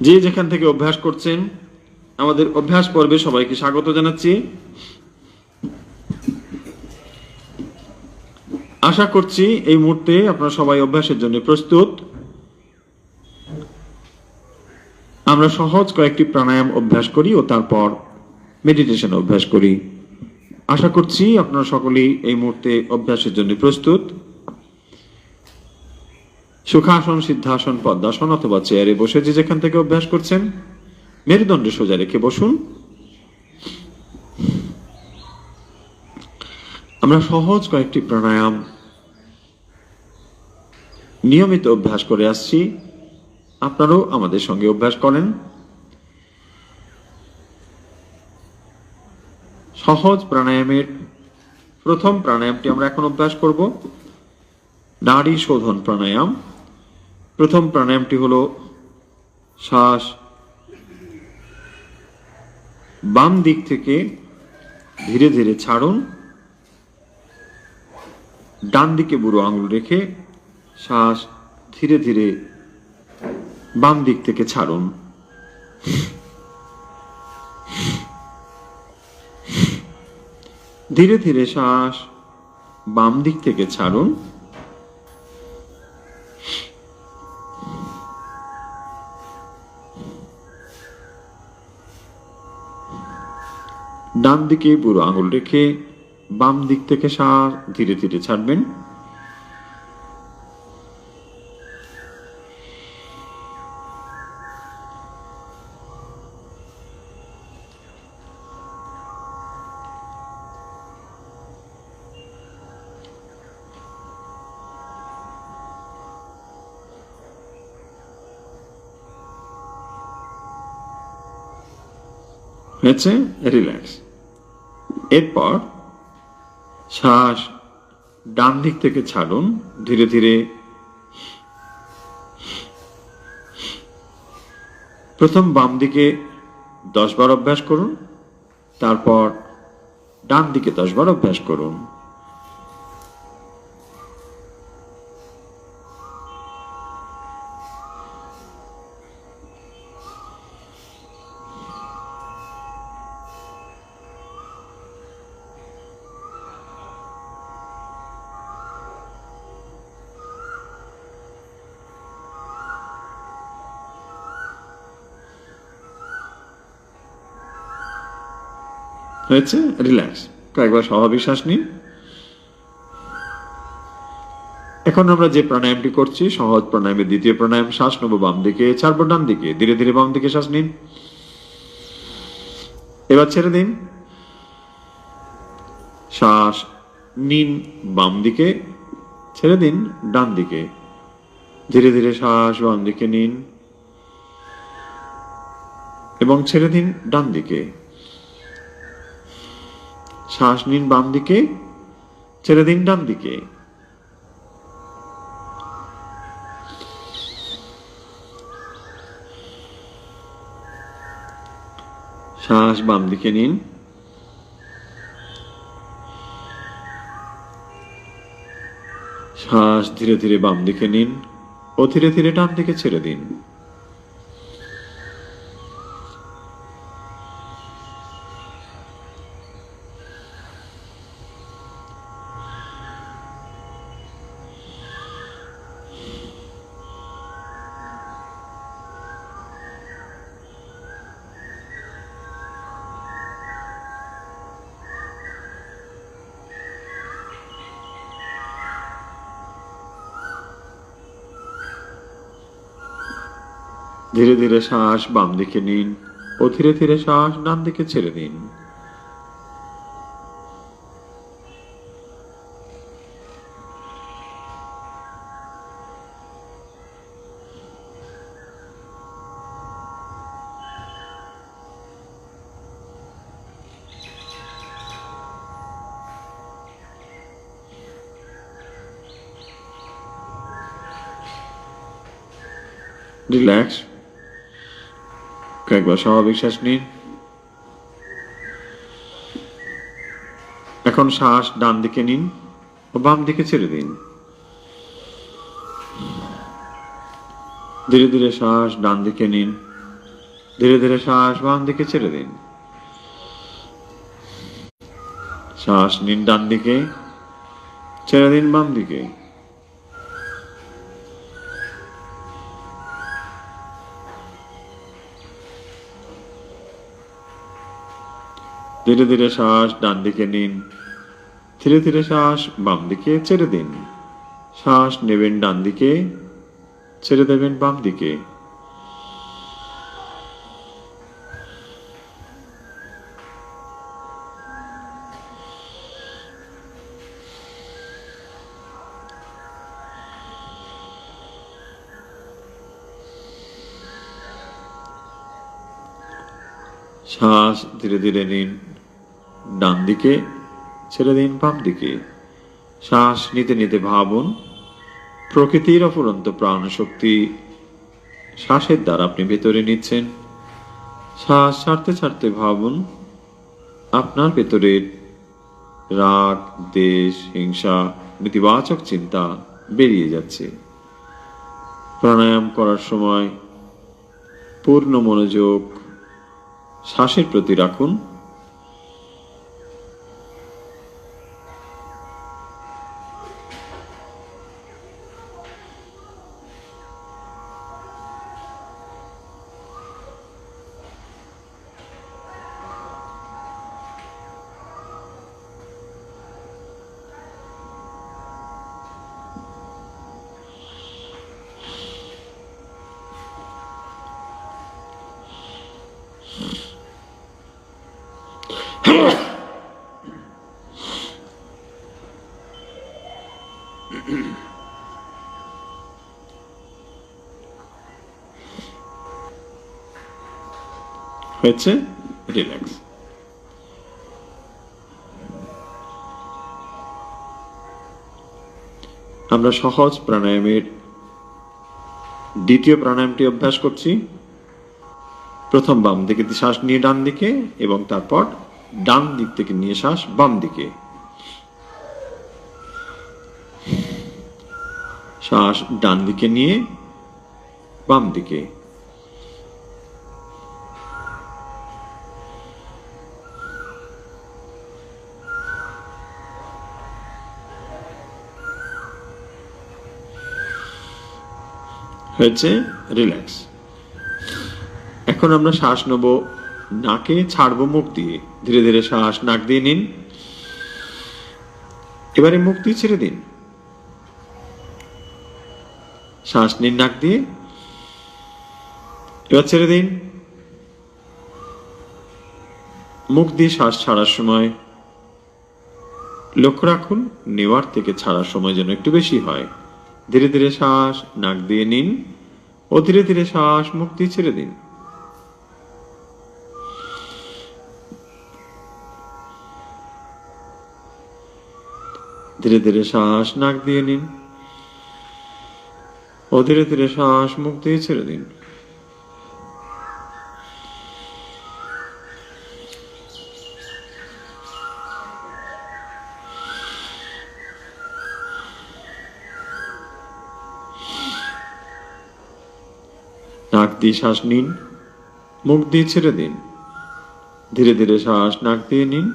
যে যেখান থেকে অভ্যাস করছেন আমাদের অভ্যাস পর্বে সবাইকে স্বাগত জানাচ্ছি। আশা করছি এই মুহূর্তে আপনারা সবাই অভ্যাসের জন্য প্রস্তুত। আমরা সহজ কয়েকটি প্রাণায়াম অভ্যাস করি ও তারপর মেডিটেশন অভ্যাস করি। আশা করছি আপনারা সকলেই এই মুহূর্তে অভ্যাসের জন্য প্রস্তুত। সুখাসন, সিদ্ধাসন, পদ্মাসন অথবা চেয়ারে বসে যে যেখান থেকে অভ্যাস করছেন মেরুদণ্ড সোজা রেখে বসুন। আমরা সহজ কয়েকটি প্রাণায়াম নিয়মিত অভ্যাস করে আসছি, আপনারাও আমাদের সঙ্গে অভ্যাস করেন। সহজ প্রাণায়ামের প্রথম প্রাণায়ামটি আমরা এখন অভ্যাস করব, নাড়ি শোধন প্রাণায়াম। প্রথম প্রাণায়ামটি হলো শ্বাস বাম দিক থেকে ধীরে ধীরে ছাড়ুন, ডান দিকে বুড়ো আঙুল রেখে শ্বাস ধীরে ধীরে বাম দিক থেকে ছাড়ুন। ধীরে ধীরে শ্বাস বাম দিক থেকে ছাড়ুন। ডান দিকে বুড়ো আঙুল রেখে বাম দিক থেকে শ্বাস ধীরে ধীরে ছাড়বেন। হয়েছে, রিল্যাক্স। এরপর শ্বাস ডান দিক থেকে ছাড়ুন ধীরে ধীরে। প্রথম বাম দিকে 10 বার অভ্যাস করুন, তারপর ডান দিকে 10 বার অভ্যাস করুন। হয়েছে, রিল্যাক্স। কয়েকবার স্বাভাবিক শ্বাস নিন। এখন আমরা যে প্রাণায়ামটি করছি সহজ প্রাণায়ামের দ্বিতীয় প্রাণায়াম। শ্বাস নেব বাম দিকে, ছাড়বো ডান দিকে। ধীরে ধীরে বাম দিকে শ্বাস নিন, এবার ছেড়ে দিন। শ্বাস নিন বাম দিকে, ছেড়ে দিন ডান দিকে। ধীরে ধীরে শ্বাস বাম দিকে নিন এবং ছেড়ে দিন ডান দিকে। শ্বাস নিন বাম দিকে, ছেড়ে দিন ডান দিকে। শ্বাস বাম দিকে নিন, শ্বাস ধীরে ধীরে বাম দিকে নিন ও ধীরে ধীরে ডান দিকে ছেড়ে দিন। ধীরে ধীরে শ্বাস বাম দিকে নিন ও ধীরে ধীরে শ্বাস ডান দিকে ছেড়ে দিন। রিল্যাক্স। কয়েকবার স্বাভাবিক শ্বাস নিন। এখন শ্বাস ডান দিকে নিন ও বাম দিকে ছেড়ে দিন। ধীরে ধীরে শ্বাস ডান দিকে নিন ধীরে ধীরে শ্বাস বাম দিকে ছেড়ে দিন। শ্বাস নিন ডান দিকে, ছেড়ে দিন বাম দিকে। ধীরে ধীরে শ্বাস ডান দিকে নিন, ধীরে ধীরে শ্বাস বাম দিকে ছেড়ে দিন। শ্বাস নেবেন ডান দিকে, ছেড়ে দেবেন বাম দিকে। শ্বাস ধীরে ধীরে নিন ডান দিকে, ছেড়ে দিন বাম দিকে। শ্বাস নিতে নিতে ভাবুন প্রকৃতির অফুরন্ত প্রাণশক্তি শ্বাসের দ্বারা আপনি ভেতরে নিচ্ছেন। শ্বাস ছাড়তে ছাড়তে ভাবুন আপনার ভেতরের রাগ, দ্বেষ, হিংসা, নেতিবাচক চিন্তা বেরিয়ে যাচ্ছে। প্রাণায়াম করার সময় পূর্ণ মনোযোগ শ্বাসের প্রতি রাখুন। হয়েছে, রিল্যাক্স। আমরা সহজ প্রাণায়ামের দ্বিতীয় প্রাণায়ামটি অভ্যাস করছি। প্রথম বাম দিকে শ্বাস নিয়ে ডান দিকে এবং তারপর ডান দিক থেকে নিয়ে শ্বাস বাম দিকে। শ্বাস ডান দিকে নিয়ে বাম দিকে। হয়েছে, রিল্যাক্স। এখন আমরা শ্বাস নেব নাকে, ছাড়বো মুখ দিয়ে। ধীরে ধীরে শ্বাস নাক দিয়ে নিন, এবারে মুখ দিয়ে ছেড়ে দিন। শ্বাস নিন নাক দিয়ে, এবার ছেড়ে দিন। মুখ দিয়ে শ্বাস ছাড়ার সময় লক্ষ্য রাখুন নেওয়ার থেকে ছাড়ার সময় যেন একটু বেশি হয়। ধীরে ধীরে শ্বাস নাক দিয়ে নিন ও ধীরে ধীরে শ্বাস মুখ দিয়ে ছেড়ে দিন। ধীরে ধীরে শ্বাস নাক দিয়ে নিন ও ধীরে ধীরে শ্বাস মুখ দিয়ে ছেড়ে দিন। নাক দিয়ে শ্বাস নিন, মুখ দিয়ে ছেড়ে দিন। ধীরে ধীরে শ্বাস নাক দিয়ে নিন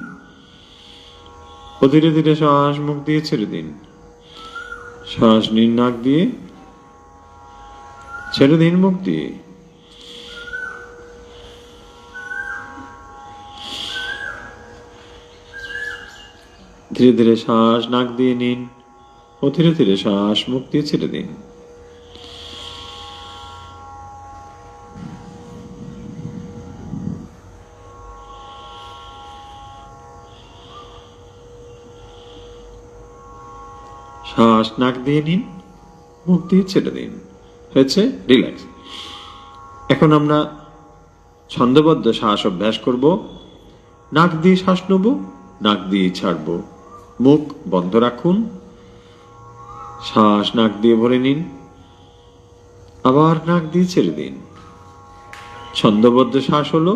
ও ধীরে ধীরে শ্বাস মুখ দিয়ে ছেড়ে দিন। শ্বাস নিন নাক দিয়ে, ছেড়ে দিন মুখ দিয়ে। ধীরে ধীরে শ্বাস নাক দিয়ে নিন ও ধীরে ধীরে শ্বাস মুখ দিয়ে ছেড়ে দিন। শ্বাস নাক দিয়ে নিন, মুখ দিয়ে ছেড়ে দিন। হয়েছে, রিল্যাক্স। এখন আমরা ছন্দবদ্ধ শ্বাস অভ্যাস করব। নাক দিয়ে শ্বাস নেব, নাক দিয়ে ছাড়ব। মুখ বন্ধ রাখুন। শ্বাস নাক দিয়ে ভরে নিন, আবার নাক দিয়ে ছেড়ে দিন। ছন্দবদ্ধ শ্বাস হলো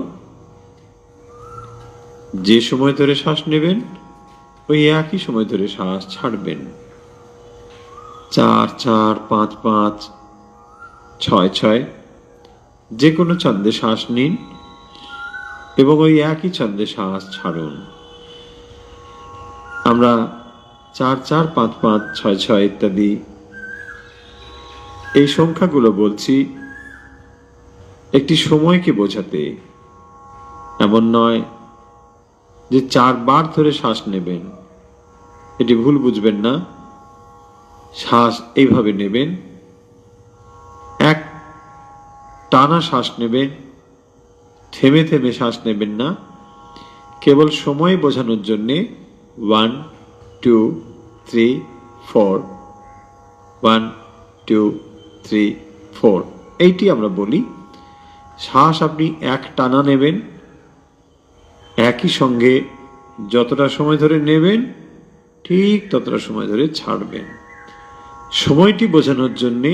যে সময় ধরে শ্বাস নেবেন ওই একই সময় ধরে শ্বাস ছাড়বেন। 4 4 5 5 6 6 যে কোনো ছন্দে শ্বাস নিন এবং ওই একই ছন্দে শ্বাস ছাড়ুন। আমরা 4-4, 5-5, 6-6 ইত্যাদি এই সংখ্যাগুলো বলছি একটি সময়কে বোঝাতে। এমন নয় যে 4 বার ধরে শ্বাস নেবেন, এটি ভুল বুঝবেন না। শ্বাস এইভাবে নেবেন, এক টানা শ্বাস নেবেন, থেমে থেমে শ্বাস নেবেন না। কেবল সময় বোঝানোর জন্যে 1, 2, 3, 4, 1, 2, 3, 4 এইটি আমরা বলি। শ্বাস আপনি এক টানা নেবেন, একই সঙ্গে যতটা সময় ধরে নেবেন ঠিক ততটা সময় ধরে ছাড়বেন। সময়টি বোঝানোর জন্যে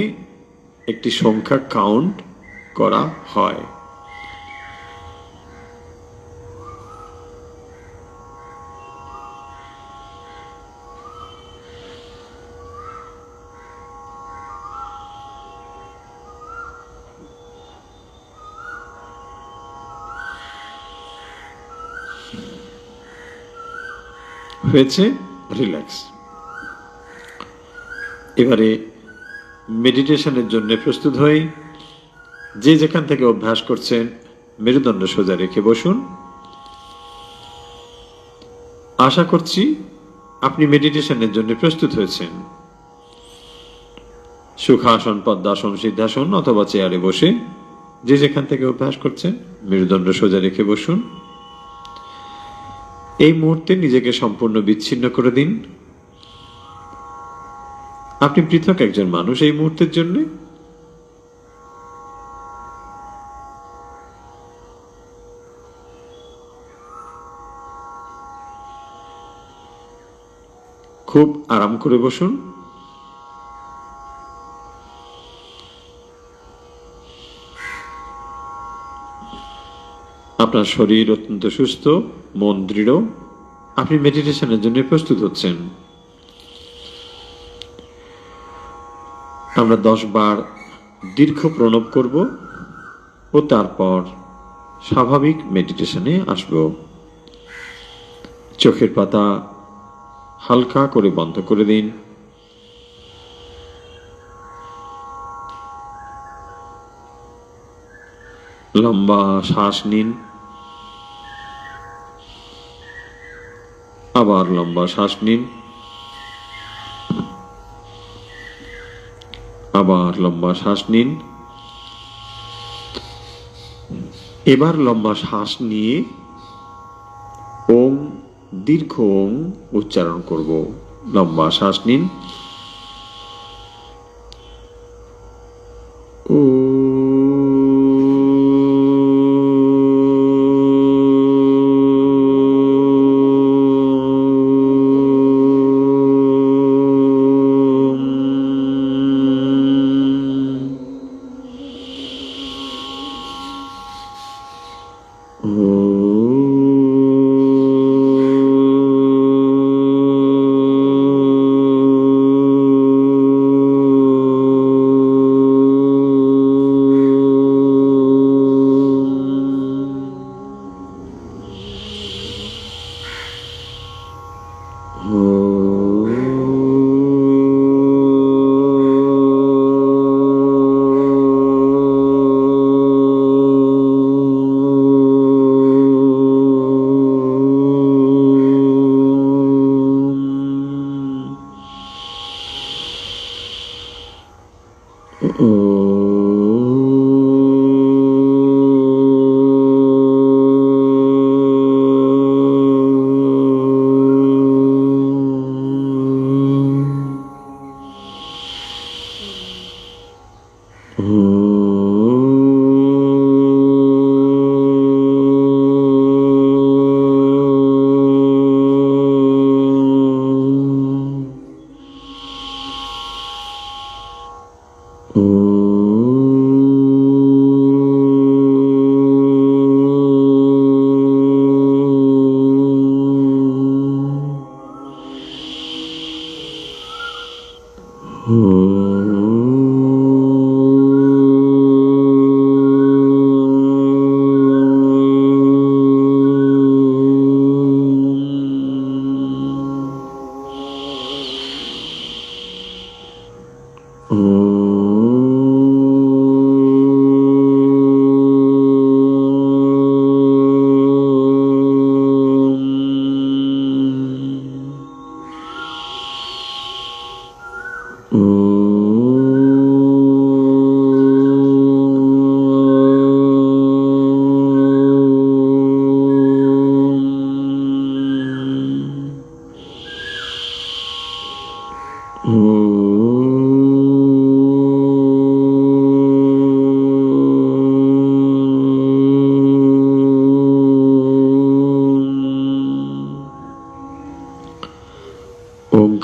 একটি সংখ্যা কাউন্ট করা হয়। হয়েছে রিল্যাক্স। এবারে মেডিটেশনের জন্য প্রস্তুত হই। যে যেখান থেকে অভ্যাস করছেন মেরুদণ্ড সোজা রেখে বসুন। আশা করছি আপনি মেডিটেশনের জন্য প্রস্তুত হয়েছেন। সুখাসন, পদ্মাসন, সিদ্ধাসন অথবা চেয়ারে বসে যে যেখান থেকে অভ্যাস করছেন মেরুদণ্ড সোজা রেখে বসুন। এই মুহূর্তে নিজেকে সম্পূর্ণ বিচ্ছিন্ন করে দিন। আপনি পৃথক একজন মানুষ এই মুহূর্তের জন্য। খুব আরাম করে বসুন। আপনার শরীর অত্যন্ত সুস্থ, মন দৃঢ়। আপনি মেডিটেশনের জন্য প্রস্তুত হচ্ছেন। আমরা 10 বার দীর্ঘ প্রণব করব ও তারপর স্বাভাবিক মেডিটেশনে আসব। চোখের পাতা হালকা করে বন্ধ করে দিন। লম্বা শ্বাস নিন, আবার লম্বা শ্বাস নিন, আবার লম্বা শ্বাস নিন। এবার লম্বা শ্বাস নিয়ে ওং, দীর্ঘ ওং উচ্চারণ করব। লম্বা শ্বাস নিন। ও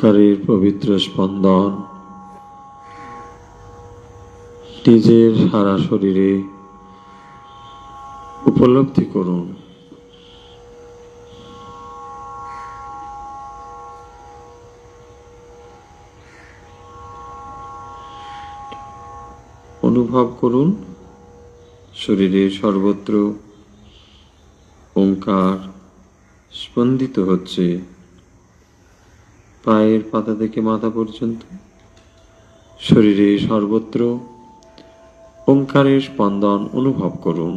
ওঙ্কারের পবিত্র স্পন্দন নিজের সারা শরীরে উপলব্ধি করুন। অনুভব করুন শরীরের সর্বত্র ওঙ্কার স্পন্দিত হচ্ছে। পায়ের পাতা থেকে মাথা পর্যন্ত শরীরের সর্বত্র ওঙ্কারের স্পন্দন অনুভব করুন।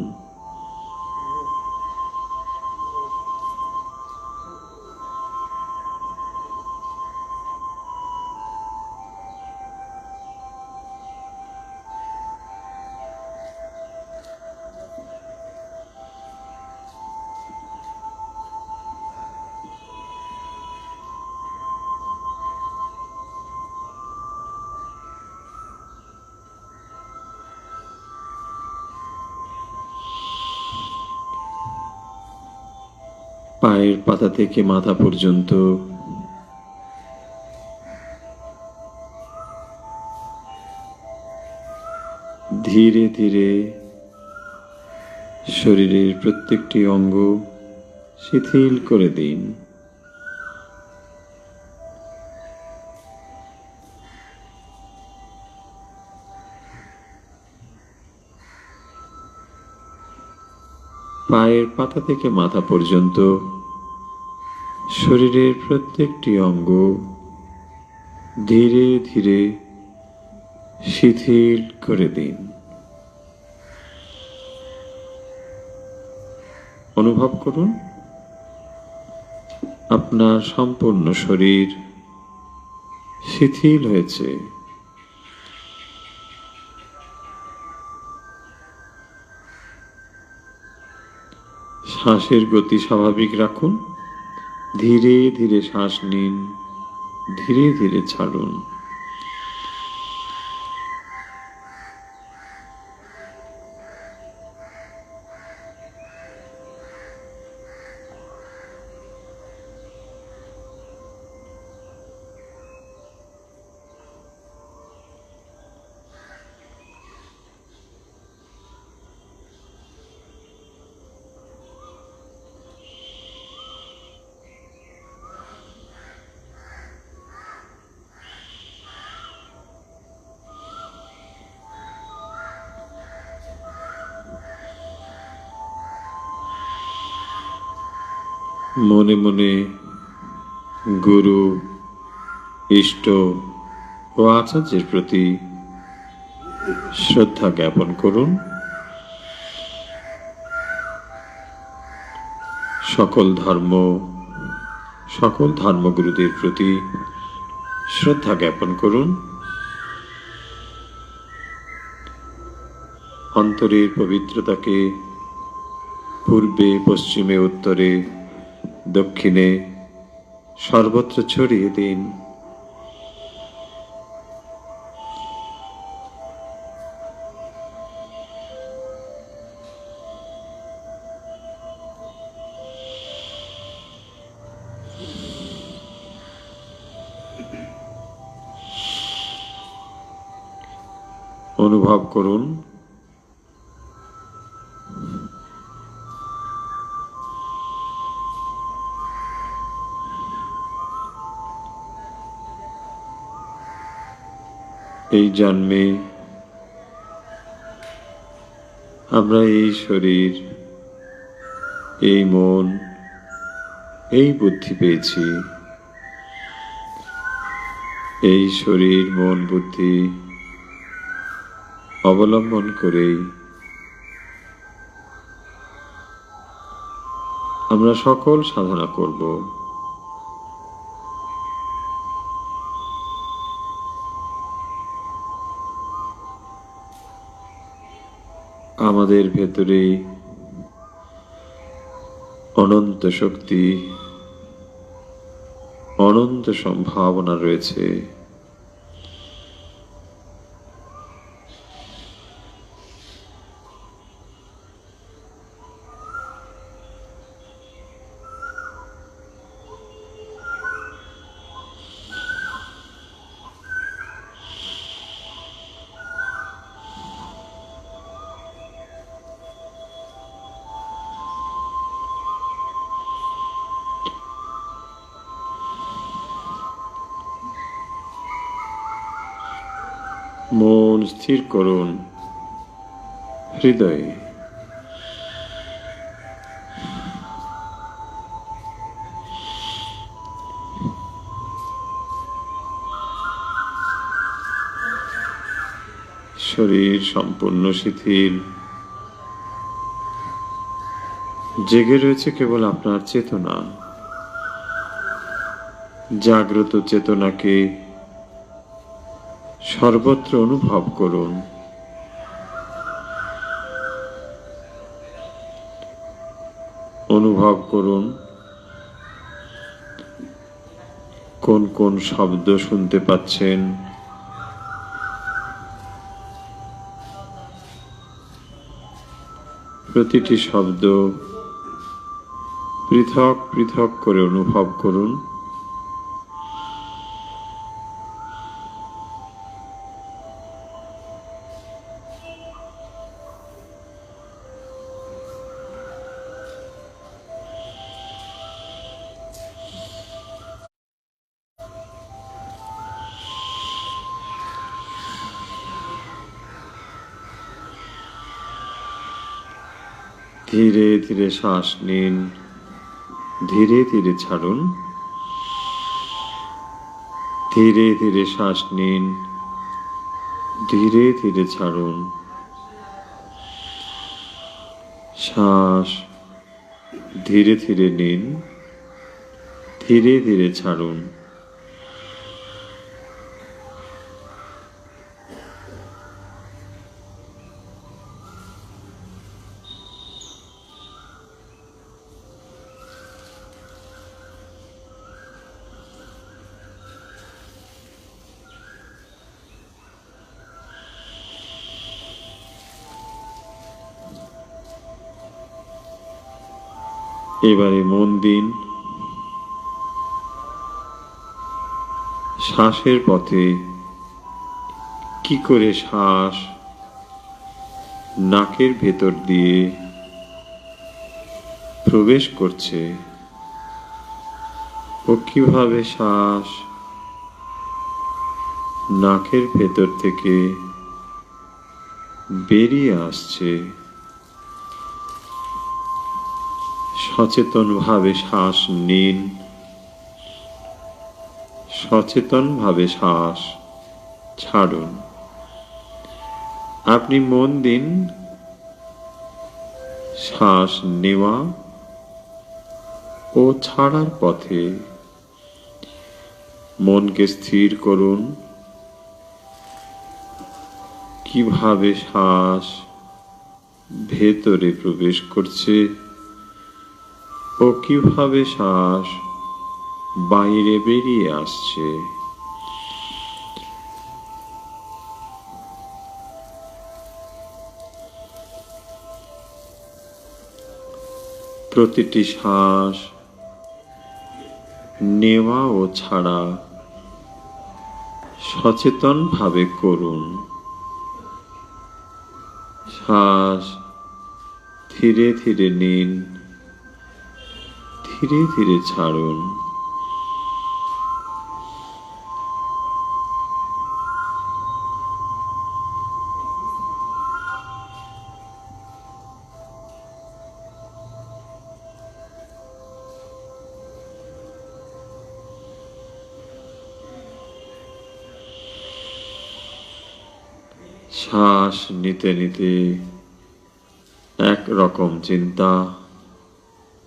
পায়ের পাতা থেকে মাথা পর্যন্ত ধীরে ধীরে শরীরের প্রত্যেকটি অঙ্গ শিথিল করে দিন। পায়ের পাতা থেকে মাথা পর্যন্ত শরীরের প্রত্যেকটি অঙ্গ ধীরে ধীরে শিথিল করে দিন। অনুভব করুন আপনার সম্পূর্ণ শরীর শিথিল হয়েছে। শ্বাসের গতি স্বাভাবিক রাখুন। ধীরে ধীরে শ্বাস নিন, ধীরে ধীরে ছাড়ুন। মনে মনে গুরু, ইষ্ট ও আচার্যের প্রতি শ্রদ্ধা জ্ঞাপন করুন। সকল ধর্মগুরুদের প্রতি শ্রদ্ধা জ্ঞাপন করুন। অন্তরের পবিত্রতাকে পূর্বে, পশ্চিমে, উত্তরে, দক্ষিণে সর্বত্র ছড়িয়ে দিন। অনুভব করুন এই জন্মে আমরা এই শরীর, এই মন, এই বুদ্ধি পেয়েছি। এই শরীর, মন, বুদ্ধি অবলম্বন করেই আমরা সকল সাধনা করব। আমাদের ভেতরে অনন্ত শক্তি, অনন্ত সম্ভাবনা রয়েছে। মন স্থির করুন হৃদয়ে। শরীর সম্পূর্ণ শিথিল, জেগে রয়েছে কেবল আপনার চেতনা। জাগ্রত চেতনাকে সর্বত্র অনুভব করুন। অনুভব করুন কোন কোন শব্দ শুনতে পাচ্ছেন, প্রতিটি শব্দ পৃথক পৃথক করে অনুভব করুন। ধীরে ধীরে শ্বাস নিন, ধীরে ধীরে ছাড়ুন। ধীরে ধীরে শ্বাস নিন, ধীরে ধীরে ছাড়ুন। শ্বাস ধীরে ধীরে নিন, ধীরে ধীরে ছাড়ুন। এবারে মন দিন শ্বাসের পথে। কি করে শ্বাস নাকের ভেতর দিয়ে প্রবেশ করছে ও কিভাবে শ্বাস নাকের ভেতর থেকে বেরিয়ে আসছে। সচেতনভাবে শ্বাস নিন, সচেতনভাবে শ্বাস ছাড়ুন। আপনি মন দিন শ্বাস নেওয়া ও ছাড়ার পথে। মনকে স্থির করুন কিভাবে শ্বাস ভেতরে প্রবেশ করছে ও কিভাবে শ্বাস বাইরে বেরিয়ে আসছে। প্রতিটি শ্বাস নেওয়া ও ছাড়া সচেতনভাবে করুন। শ্বাস ধীরে ধীরে নিন, ধীরে ধীরে ছাড়ুন। শ্বাস নিতে নিতে এক রকম চিন্তা,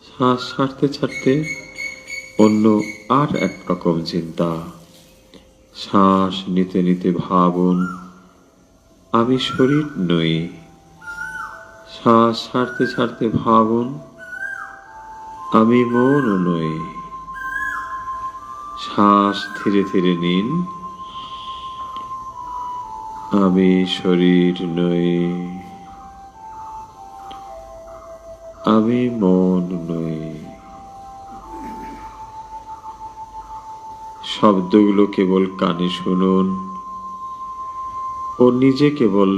শ্বাস ছাড়তে ছাড়তে অন্য আর এক রকম চিন্তা। শ্বাস নিতে নিতে ভাবুন আমি শরীর নই। শ্বাস ছাড়তে ছাড়তে ভাবুন আমি মন নই। শ্বাস ধীরে ধীরে নিন, আমি শরীর নই, আমি মন নই। শব্দগুলো কেবল কানে শুনুন ও নিজে কেবল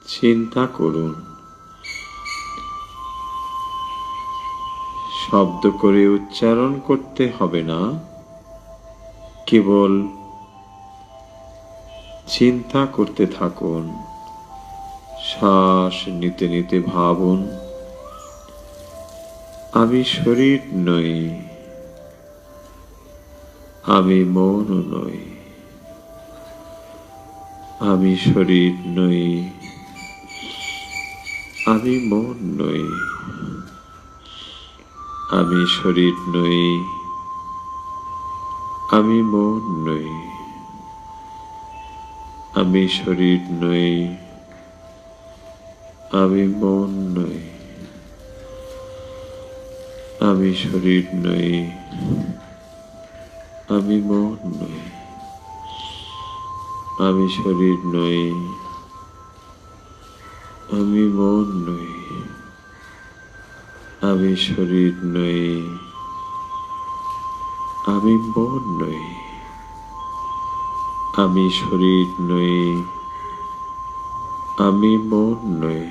চিন্তা করুন। শব্দ করে উচ্চারণ করতে হবে না, কেবল চিন্তা করতে থাকুন, শ্বাস নিতে নিতে ভাবুন, আমি শরীর নই, আমি মন নই, আমি শরীর নই, আমি মন নই, আমি শরীর নই, আমি মন নই, আমি শরীর নই, আমি মন নই, আমি শরীর নই, আমি মন নই, আমি শরীর নই, আমি মন নই, আমি শরীর নই, আমি মন নই, আমি শরীর নই, আমি মন নই,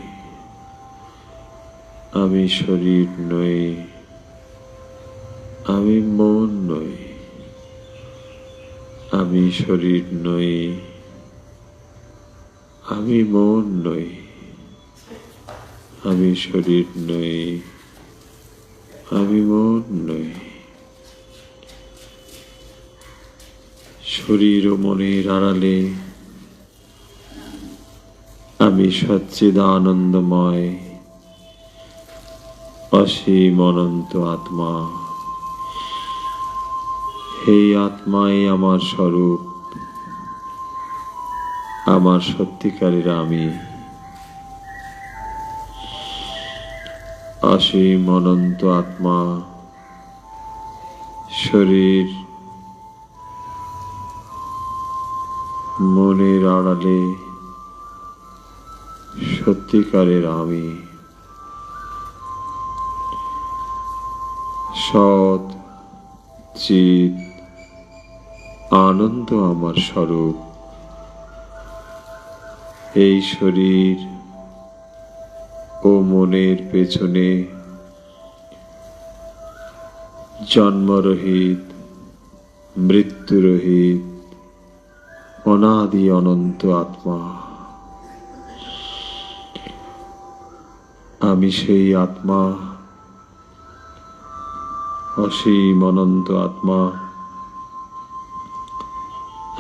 আমি শরীর নই, আমি মন নই, আমি শরীর নই, আমি মন নই, আমি শরীর নই, আমি মন নই। শরীর ও মনের আড়ালে আমি সচ্চিদানন্দময় অসীম অনন্ত আত্মা। এই আত্মাই আমার স্বরূপ, আমার সত্যিকারের আমি। অসীম অনন্ত আত্মা শরীর মনের আড়ালে সত্যিকারের আমি। সৎ চিৎ আনন্দ আমার স্বরূপ। এই শরীর ও মনের পেছনে জন্মরহিত, মৃত্যুরহিত, অনাদি অনন্ত আত্মা। আমি সেই আত্মা, অসীম অনন্ত আত্মা।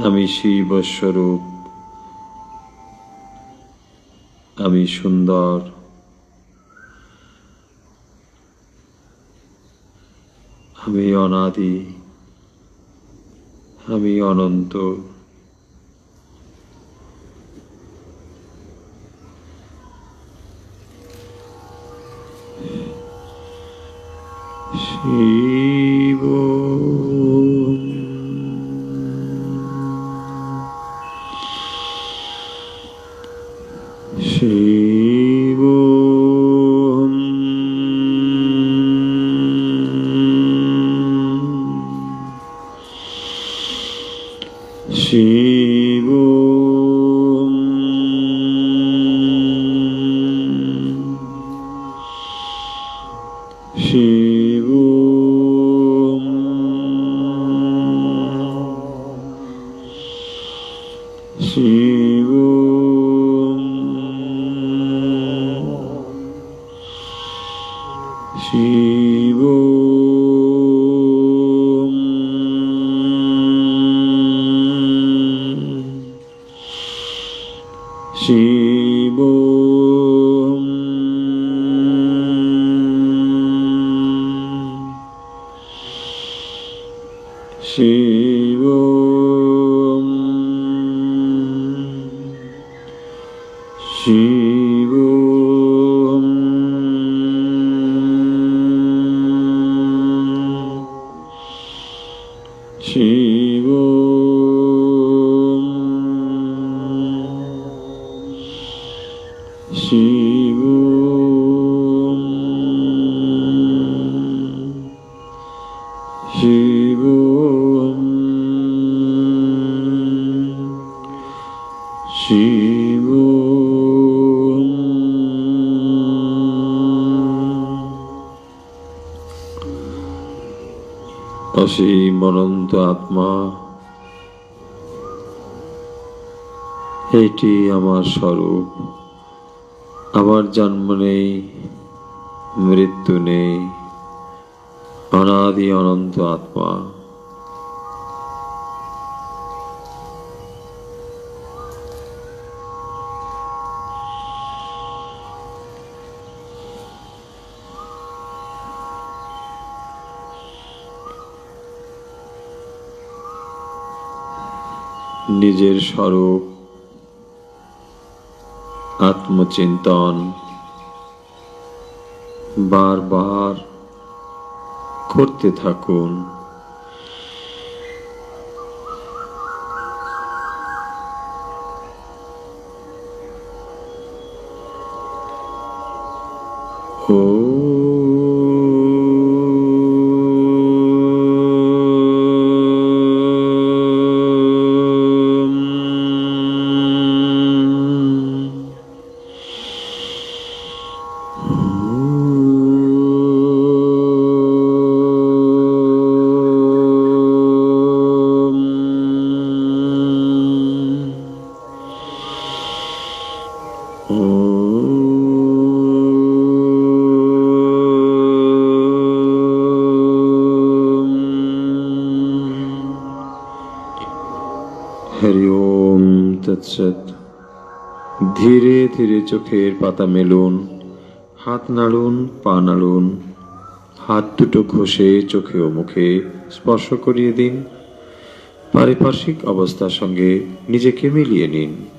আমি শিবস্বরূপ, আমি সুন্দর, আমি অনাদি, আমি অনন্ত। শিব শিব শিব শিব শিব শিব শিব শিব শিব শিব শিব শিব শিব অসীম অনন্ত আত্মা এটি আমার স্বরূপ, আমার জন্ম নেই, মৃত্যু নেই, অনাদি অনন্ত আত্মা। নিজের স্বরূপ আত্মচিন্তন বারবার করতে থাকুন। হরি ওম তৎসৎ। ধীরে ধীরে চোখের পাতা মেলুন, হাত নাড়ুন, পা নাড়ুন, হাত দুটো ঘষে চোখে ও মুখে স্পর্শ করিয়ে দিন। পারিপার্শ্বিক অবস্থার সঙ্গে নিজেকে মিলিয়ে নিন।